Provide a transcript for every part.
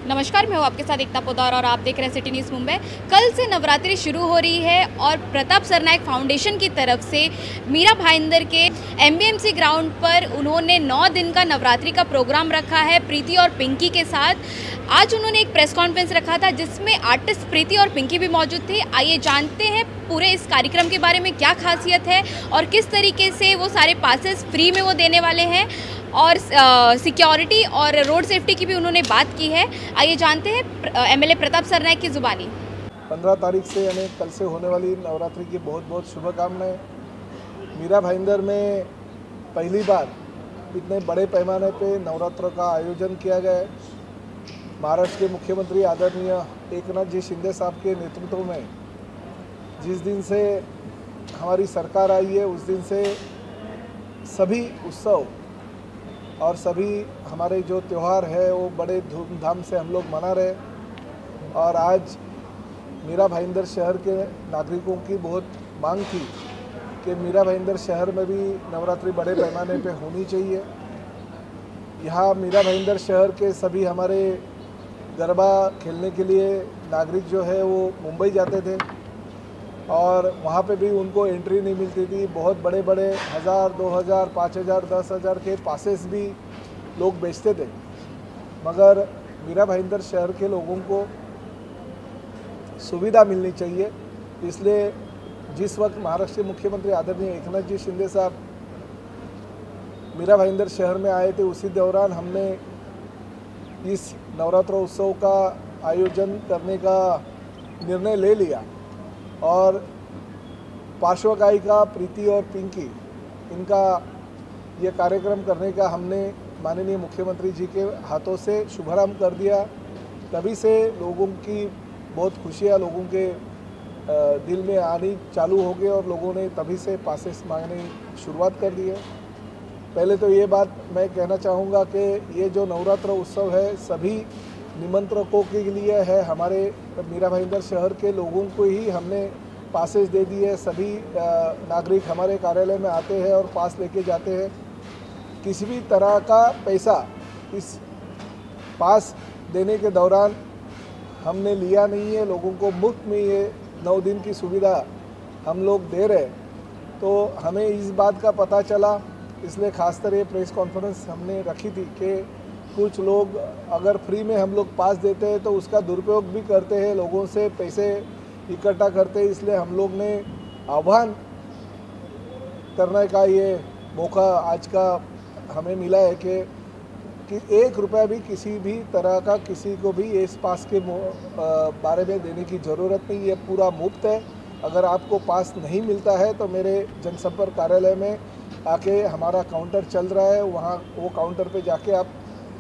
नमस्कार, मैं हूँ आपके साथ एकता पोद्दार और आप देख रहे हैं सिटी न्यूज़ मुंबई। कल से नवरात्रि शुरू हो रही है और प्रताप सरनाइक फाउंडेशन की तरफ से मीरा भाईंदर के एमबीएमसी ग्राउंड पर उन्होंने 9 दिन का नवरात्रि का प्रोग्राम रखा है प्रीति और पिंकी के साथ। आज उन्होंने एक प्रेस कॉन्फ्रेंस रखा था जिसमें आर्टिस्ट प्रीति और पिंकी भी मौजूद थे। आइए जानते हैं पूरे इस कार्यक्रम के बारे में क्या खासियत है और किस तरीके से वो सारे पासेस फ्री में वो देने वाले हैं और सिक्योरिटी और रोड सेफ्टी की भी उन्होंने बात की है। आइए जानते हैं एमएलए प्रताप सरनाइक की जुबानी। 15 तारीख से यानी कल से होने वाली नवरात्रि की बहुत बहुत शुभकामनाएं। मीरा भाईंदर में पहली बार इतने बड़े पैमाने पे नवरात्र का आयोजन किया गया है। महाराष्ट्र के मुख्यमंत्री आदरणीय एकनाथ जी शिंदे साहब के नेतृत्व में जिस दिन से हमारी सरकार आई है उस दिन से सभी उत्सव और सभी हमारे जो त्यौहार है वो बड़े धूमधाम से हम लोग मना रहे। और आज मीरा भाईंदर शहर के नागरिकों की बहुत मांग थी कि मीरा भाईंदर शहर में भी नवरात्रि बड़े पैमाने पे होनी चाहिए। यहाँ मीरा भाईंदर शहर के सभी हमारे गरबा खेलने के लिए नागरिक जो है वो मुंबई जाते थे और वहाँ पे भी उनको एंट्री नहीं मिलती थी। बहुत बड़े बड़े 1000, 2000, 5000, 10,000 के पासेस भी लोग बेचते थे, मगर मीरा भाईंदर शहर के लोगों को सुविधा मिलनी चाहिए। इसलिए जिस वक्त महाराष्ट्र के मुख्यमंत्री आदरणीय एकनाथ जी शिंदे साहब मीरा भाईंदर शहर में आए थे, उसी दौरान हमने इस नवरात्र उत्सव का आयोजन करने का निर्णय ले लिया और पार्श्व गायिका प्रीति और पिंकी इनका ये कार्यक्रम करने का हमने माननीय मुख्यमंत्री जी के हाथों से शुभारंभ कर दिया। तभी से लोगों की बहुत खुशियाँ लोगों के दिल में आनी चालू हो गई और लोगों ने तभी से पासेस मांगने शुरुआत कर दी है। पहले तो ये बात मैं कहना चाहूँगा कि ये जो नवरात्र उत्सव है सभी निमंत्रकों के लिए है। हमारे मीरा भाईंदर शहर के लोगों को ही हमने पासेस दे दिए। सभी नागरिक हमारे कार्यालय में आते हैं और पास लेके जाते हैं। किसी भी तरह का पैसा इस पास देने के दौरान हमने लिया नहीं है। लोगों को मुफ्त में ये 9 दिन की सुविधा हम लोग दे रहे। तो हमें इस बात का पता चला, इसलिए खासकर ये प्रेस कॉन्फ्रेंस हमने रखी थी कि कुछ लोग अगर फ्री में हम लोग पास देते हैं तो उसका दुरुपयोग भी करते हैं, लोगों से पैसे इकट्ठा करते हैं। इसलिए हम लोग ने आह्वान करने का ये मौका आज का हमें मिला है कि 1 रुपया भी किसी भी तरह का किसी को भी इस पास के बारे में देने की ज़रूरत नहीं है। पूरा मुफ्त है। अगर आपको पास नहीं मिलता है तो मेरे जनसंपर्क कार्यालय में आके हमारा काउंटर चल रहा है, वहाँ वो काउंटर पे जाके आप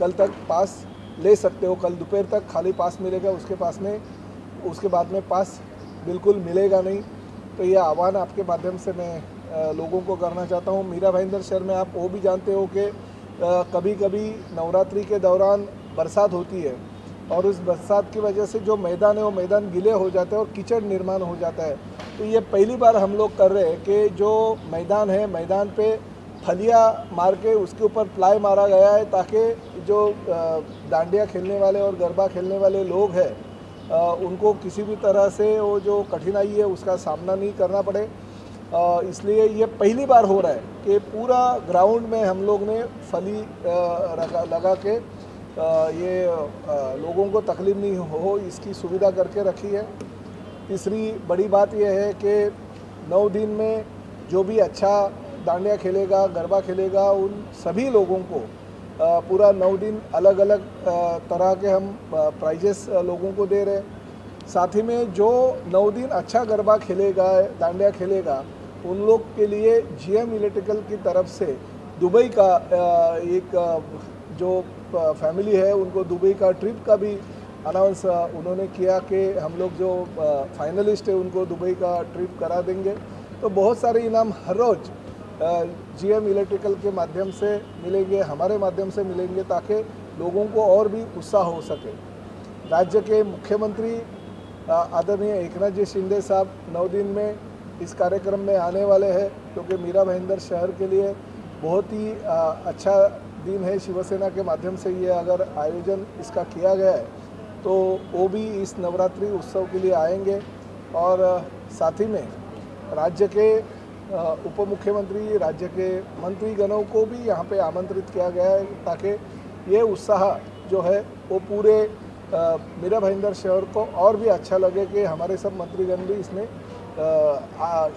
कल तक पास ले सकते हो। कल दोपहर तक खाली पास मिलेगा, उसके बाद में पास बिल्कुल मिलेगा नहीं। तो ये आह्वान आपके माध्यम से मैं लोगों को करना चाहता हूँ। मीरा भाईंदर शहर में आप वो भी जानते हो कि कभी कभी नवरात्रि के दौरान बरसात होती है और उस बरसात की वजह से जो मैदान है वो मैदान गीले हो जाते हैं और कीचड़ निर्माण हो जाता है। तो ये पहली बार हम लोग कर रहे हैं कि जो मैदान है मैदान पे फलिया मार के उसके ऊपर प्लाई मारा गया है ताकि जो डांडिया खेलने वाले और गरबा खेलने वाले लोग हैं उनको किसी भी तरह से वो जो कठिनाई है उसका सामना नहीं करना पड़े। इसलिए ये पहली बार हो रहा है कि पूरा ग्राउंड में हम लोग ने फली लगा के ये लोगों को तकलीफ नहीं हो इसकी सुविधा करके रखी है। तीसरी बड़ी बात यह है कि 9 दिन में जो भी अच्छा डांडिया खेलेगा, गरबा खेलेगा, उन सभी लोगों को पूरा 9 दिन अलग अलग तरह के हम प्राइजेस लोगों को दे रहे हैं। साथ ही में जो 9 दिन अच्छा गरबा खेलेगा, डांडिया खेलेगा, उन लोग के लिए जीएम इलेक्ट्रिकल की तरफ से दुबई का एक जो फैमिली है उनको दुबई का ट्रिप का भी अनाउंस उन्होंने किया कि हम लोग जो फाइनलिस्ट है उनको दुबई का ट्रिप करा देंगे। तो बहुत सारे इनाम हर रोज़ जीएम इलेक्ट्रिकल के माध्यम से मिलेंगे, हमारे माध्यम से मिलेंगे ताकि लोगों को और भी उत्साह हो सके। राज्य के मुख्यमंत्री आदरणीय एकनाथ जी शिंदे साहब 9 दिन में इस कार्यक्रम में आने वाले हैं क्योंकि मीरा भाईंदर शहर के लिए बहुत ही अच्छा दिन है। शिवसेना के माध्यम से ये अगर आयोजन इसका किया गया है तो वो भी इस नवरात्रि उत्सव के लिए आएंगे। और साथ ही में राज्य के उप मुख्यमंत्री, राज्य के मंत्रीगणों को भी यहाँ पे आमंत्रित किया गया है, ताकि ये उत्साह जो है वो पूरे मीरा भाईंदर शहर को और भी अच्छा लगे कि हमारे सब मंत्रीगण भी इसमें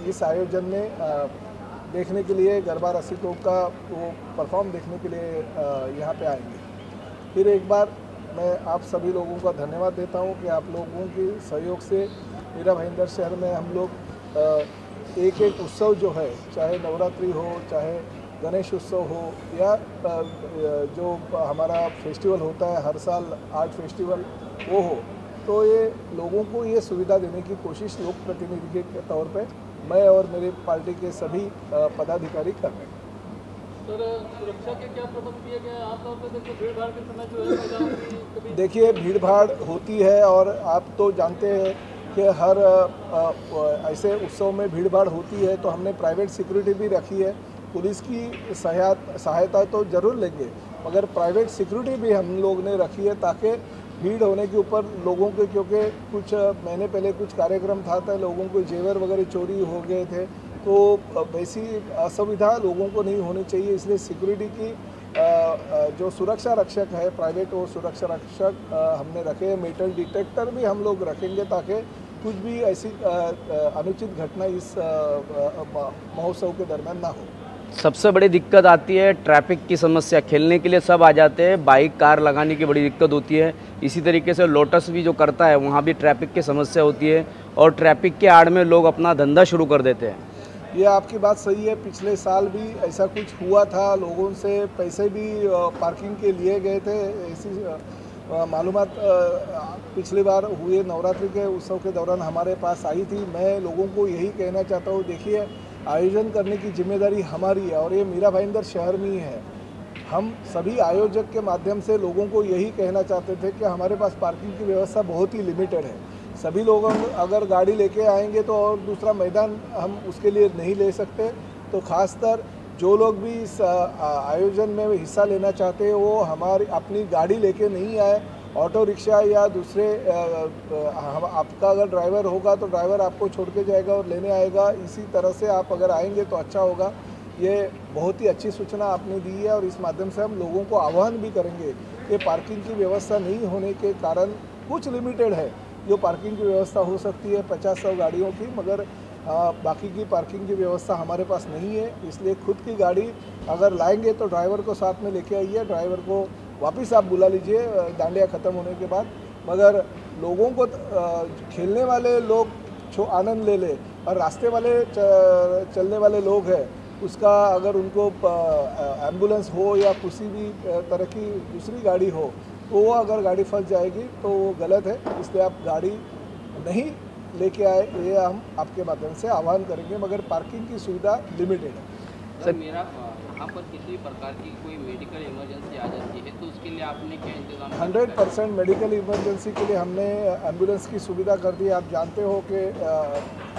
इस आयोजन में देखने के लिए, गरबा रसिकों का वो परफॉर्म देखने के लिए यहाँ पे आएंगे। फिर एक बार मैं आप सभी लोगों का धन्यवाद देता हूँ कि आप लोगों के सहयोग से मीरा भाईंदर शहर में हम लोग एक एक उत्सव जो है, चाहे नवरात्रि हो, चाहे गणेश उत्सव हो, या जो हमारा फेस्टिवल होता है हर साल आर्ट फेस्टिवल वो हो, तो ये लोगों को ये सुविधा देने की कोशिश लोक प्रतिनिधि के तौर पे मैं और मेरी पार्टी के सभी पदाधिकारी कर रहे हैं। सर, सुरक्षा के क्या प्रबंध किए गए हैं? आमतौर पर देखो भीड़ भाड़ के समय जो है महिलाओं की कभी देखिए भीड़ भाड़ होती है, और आप तो जानते हैं कि हर ऐसे उत्सव में भीड़ भाड़ होती है, तो हमने प्राइवेट सिक्योरिटी भी रखी है। पुलिस की सहायता तो ज़रूर लेंगे, मगर प्राइवेट सिक्योरिटी भी हम लोग ने रखी है, ताकि भीड़ होने के ऊपर लोगों के, क्योंकि कुछ महीने पहले कुछ कार्यक्रम था लोगों को जेवर वगैरह चोरी हो गए थे, तो वैसी असुविधा लोगों को नहीं होनी चाहिए। इसलिए सिक्योरिटी की जो सुरक्षा रक्षक है प्राइवेट, वो सुरक्षा रक्षक हमने रखे। मेटल डिटेक्टर भी हम लोग रखेंगे, ताकि कुछ भी ऐसी अनुचित घटना इस महोत्सव के दरमियान ना हो। सबसे बड़ी दिक्कत आती है ट्रैफिक की समस्या। खेलने के लिए सब आ जाते हैं, बाइक कार लगाने की बड़ी दिक्कत होती है। इसी तरीके से लोटस भी जो करता है वहाँ भी ट्रैफिक की समस्या होती है, और ट्रैफिक के आड़ में लोग अपना धंधा शुरू कर देते हैं। ये आपकी बात सही है, पिछले साल भी ऐसा कुछ हुआ था, लोगों से पैसे भी पार्किंग के लिए गए थे। ऐसी मालूमात पिछली बार हुए नवरात्रि के उत्सव के दौरान हमारे पास आई थी। मैं लोगों को यही कहना चाहता हूँ, देखिए आयोजन करने की जिम्मेदारी हमारी है, और ये मीरा भाईंदर शहर में ही है। हम सभी आयोजक के माध्यम से लोगों को यही कहना चाहते थे कि हमारे पास पार्किंग की व्यवस्था बहुत ही लिमिटेड है। सभी लोग अगर गाड़ी लेके आएंगे तो और दूसरा मैदान हम उसके लिए नहीं ले सकते। तो खासकर जो लोग भी इस आयोजन में हिस्सा लेना चाहते हैं, वो हमारी अपनी गाड़ी लेके नहीं आए, ऑटो रिक्शा या दूसरे आपका अगर ड्राइवर होगा तो ड्राइवर आपको छोड़ के जाएगा और लेने आएगा। इसी तरह से आप अगर आएंगे तो अच्छा होगा। ये बहुत ही अच्छी सूचना आपने दी है, और इस माध्यम से हम लोगों को आह्वान भी करेंगे कि पार्किंग की व्यवस्था नहीं होने के कारण कुछ लिमिटेड है जो पार्किंग की व्यवस्था हो सकती है 50-100 गाड़ियों की, मगर बाकी की पार्किंग की व्यवस्था हमारे पास नहीं है। इसलिए खुद की गाड़ी अगर लाएंगे तो ड्राइवर को साथ में लेके आइए, ड्राइवर को वापस आप बुला लीजिए दांडिया ख़त्म होने के बाद। मगर लोगों को खेलने वाले लोग आनंद ले ले, और रास्ते वाले चलने वाले लोग हैं, उसका अगर उनको एम्बुलेंस हो या किसी भी तरह की दूसरी गाड़ी हो, तो वो अगर गाड़ी फंस जाएगी तो वो गलत है। इसलिए आप गाड़ी नहीं लेके आए, ये हम आपके माध्यम से आह्वान करेंगे, मगर पार्किंग की सुविधा लिमिटेड है। सर, मेरा यहाँ पर किसी भी प्रकार की कोई मेडिकल इमरजेंसी आ जाती है तो उसके लिए आपने क्या इंतजाम? 100% मेडिकल इमरजेंसी के लिए हमने एम्बुलेंस की सुविधा कर दी। आप जानते हो कि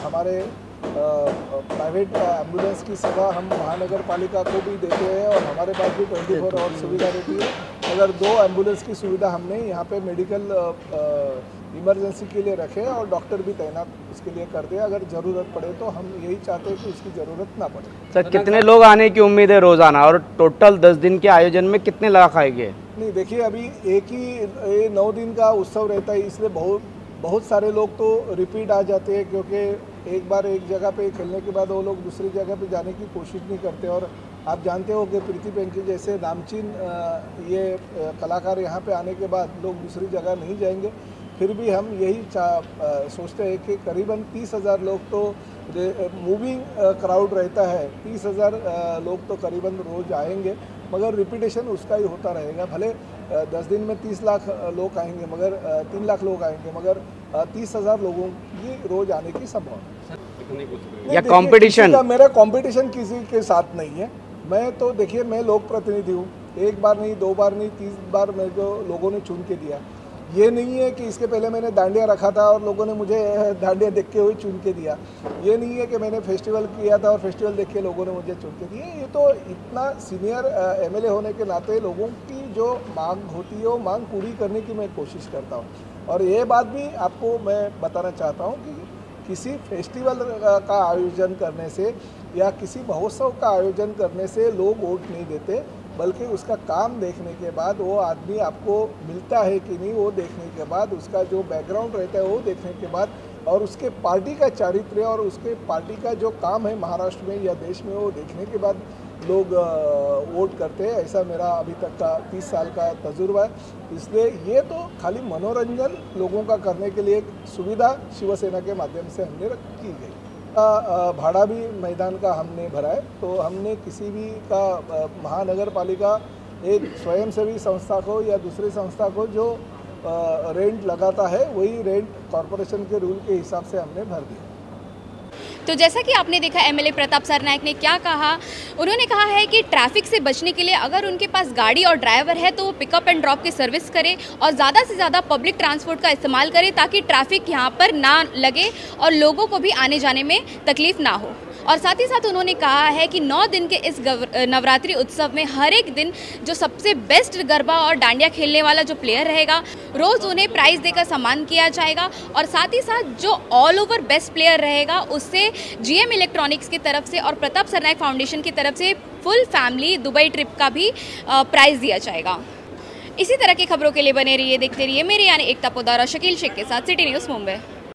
हमारे प्राइवेट एम्बुलेंस की सेवा हम महानगर पालिका को भी देते हैं, और हमारे पास भी 24 आवर सुविधा रहती है। अगर 2 एम्बुलेंस की सुविधा हमने यहाँ पे मेडिकल इमरजेंसी के लिए रखे, और डॉक्टर भी तैनात इसके लिए कर दिया। अगर ज़रूरत पड़े तो हम यही चाहते हैं कि उसकी ज़रूरत ना पड़े। सर, कितने लोग आने की उम्मीद है रोज़ाना, और टोटल 10 दिन के आयोजन में कितने लाख आएंगे? नहीं, देखिए अभी एक ही 9 दिन का उत्सव रहता है, इसलिए बहुत सारे लोग तो रिपीट आ जाते हैं, क्योंकि एक बार एक जगह पे खेलने के बाद वो लोग दूसरी जगह पे जाने की कोशिश नहीं करते। और आप जानते हो कि प्रीति पेंकी जैसे नामचीन ये कलाकार यहाँ पे आने के बाद लोग दूसरी जगह नहीं जाएंगे। फिर भी हम यही सोचते हैं कि करीबन 30,000 लोग तो मूविंग क्राउड रहता है, 30,000 लोग तो करीबन रोज़ आएंगे, मगर रिपीटेशन उसका ही होता रहेगा। भले 10 दिन में 30 लाख लोग आएंगे, मगर 3 लाख लोग आएंगे, मगर 30,000 लोगों की रोज़ आने की संभावना। या कंपटीशन? मेरा कंपटीशन किसी के साथ नहीं है। मैं तो देखिए, मैं लोक प्रतिनिधि हूँ। एक बार नहीं, 2 बार नहीं, 30 बार मेरे को लोगों ने चुन के दिया। ये नहीं है कि इसके पहले मैंने डांडिया रखा था और लोगों ने मुझे डांडिया देख के हुए चुन के दिया। ये नहीं है कि मैंने फेस्टिवल किया था और फेस्टिवल देख के लोगों ने मुझे चुन के दिए। ये तो इतना सीनियर एमएलए होने के नाते लोगों की जो मांग होती है वो मांग पूरी करने की मैं कोशिश करता हूँ। और ये बात भी आपको मैं बताना चाहता हूँ कि किसी फेस्टिवल का आयोजन करने से या किसी महोत्सव का आयोजन करने से लोग वोट नहीं देते, बल्कि उसका काम देखने के बाद वो आदमी आपको मिलता है कि नहीं वो देखने के बाद, उसका जो बैकग्राउंड रहता है वो देखने के बाद, और उसके पार्टी का चारित्र्य और उसके पार्टी का जो काम है महाराष्ट्र में या देश में वो देखने के बाद लोग वोट करते हैं। ऐसा मेरा अभी तक का 30 साल का तजुर्बा है। इसलिए ये तो खाली मनोरंजन लोगों का करने के लिए एक सुविधा शिवसेना के माध्यम से हमने की गई। भाड़ा भी मैदान का हमने भरा है, तो हमने किसी भी का महानगर पालिका एक स्वयंसेवी संस्था को या दूसरी संस्था को जो रेंट लगाता है वही रेंट कॉरपोरेशन के रूल के हिसाब से हमने भर दिया। तो जैसा कि आपने देखा एमएलए प्रताप सरनाइक ने क्या कहा। उन्होंने कहा है कि ट्रैफिक से बचने के लिए अगर उनके पास गाड़ी और ड्राइवर है तो वो पिकअप एंड ड्रॉप की सर्विस करें और ज़्यादा से ज़्यादा पब्लिक ट्रांसपोर्ट का इस्तेमाल करें ताकि ट्रैफिक यहाँ पर ना लगे और लोगों को भी आने जाने में तकलीफ ना हो। और साथ ही साथ उन्होंने कहा है कि 9 दिन के इस नवरात्रि उत्सव में हर एक दिन जो सबसे बेस्ट गरबा और डांडिया खेलने वाला जो प्लेयर रहेगा रोज़ उन्हें प्राइज़ देकर सम्मान किया जाएगा। और साथ ही साथ जो ऑल ओवर बेस्ट प्लेयर रहेगा उससे जीएम इलेक्ट्रॉनिक्स की तरफ से और प्रताप सरनाइक फाउंडेशन की तरफ से फुल फैमिली दुबई ट्रिप का भी प्राइज़ दिया जाएगा। इसी तरह की खबरों के लिए बने रहिए, देखते रहिए मेरे यानी एकता पोदार और शकील शेख के साथ सिटी न्यूज़ मुंबई।